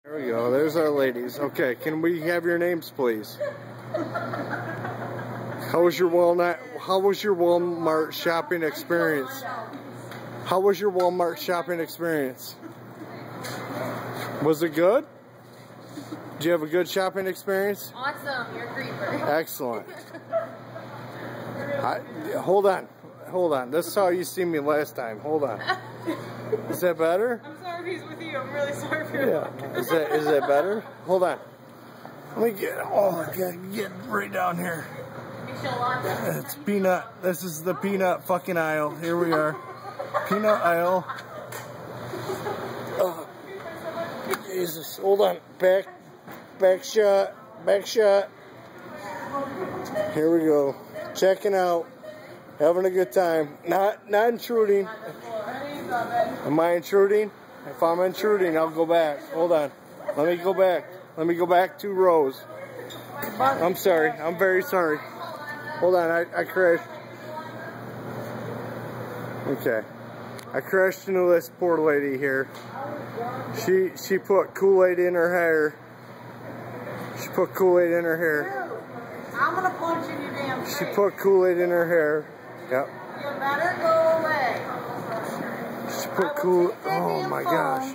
There we go. There's our ladies. Okay, can we have your names, please? How was your Walmart shopping experience? How was your Walmart shopping experience? Was it good? Did you have a good shopping experience? Awesome, you're a creeper. Excellent. Hold on. This is how you see me last time. Hold on. Is that better? I'm sorry if he's with you. I'm really sorry for you. Yeah. Is that better? Hold on. Let me get. Oh my God! Get right down here. It's peanut. This is the peanut fucking aisle. Here we are. Peanut aisle. Oh, Jesus. Hold on. Back shot. Here we go. Checking out. Having a good time. Not intruding. Am I intruding? If I'm intruding, I'll go back. Hold on. Let me go back. 2 rows. I'm sorry. I'm very sorry. Hold on. I crashed. Okay. I crashed into this poor lady here. She put Kool-Aid in her hair. I'm gonna punch you in your damn face. She put Kool-Aid in her hair. Yep. You better go away. She put Kool-Aid. Oh my gosh.